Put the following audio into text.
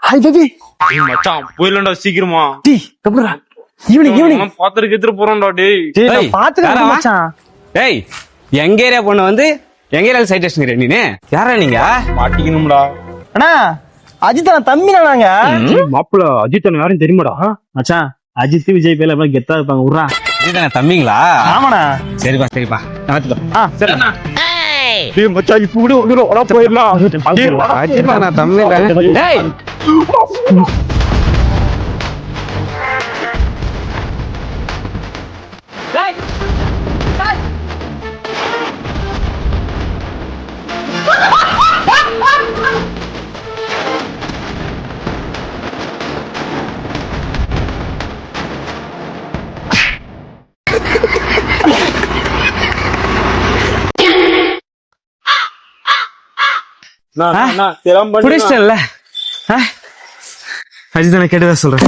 Hi baby. மச்சான் போயிடலாம்டா சீக்கிரமா. டேய் கபுரா. ஈவினிங் பாத்துருக்கு எடுத்துட்டு போறோம்டா. டேய் டேய் பாத்துக்கலாம் மச்சான். டேய் எங்க ஏரியா பொண்ணு வந்து எங்க ஏரியால சைட் அடிச்சுங்கற நீனே யாரா நீங்க? மாட்டிக்கணும்டா. அண்ணா அஜித் அண்ணா தம்பினா நாங்க. மாப்பிள்ள அஜித் அண்ணா யாரும் தெரியுமாடா? மச்சான் அஜித் விஜய் பேர்ல எல்லாம் கெத்தா இருப்பாங்க. உர்றா. அஜித் அண்ணா தம்பிங்களா? ஆமாண்ணா. சரிப்பா பாத்துக்கோ. சரி டேய் மச்சான் இப்ப கூட வந்துறோம் போயிடலாம். அஜித் அண்ணா தம்பி. டேய் புடிச்சிட்டல. அஜித் அண்ணா கேட்டதா சொல்றேன்.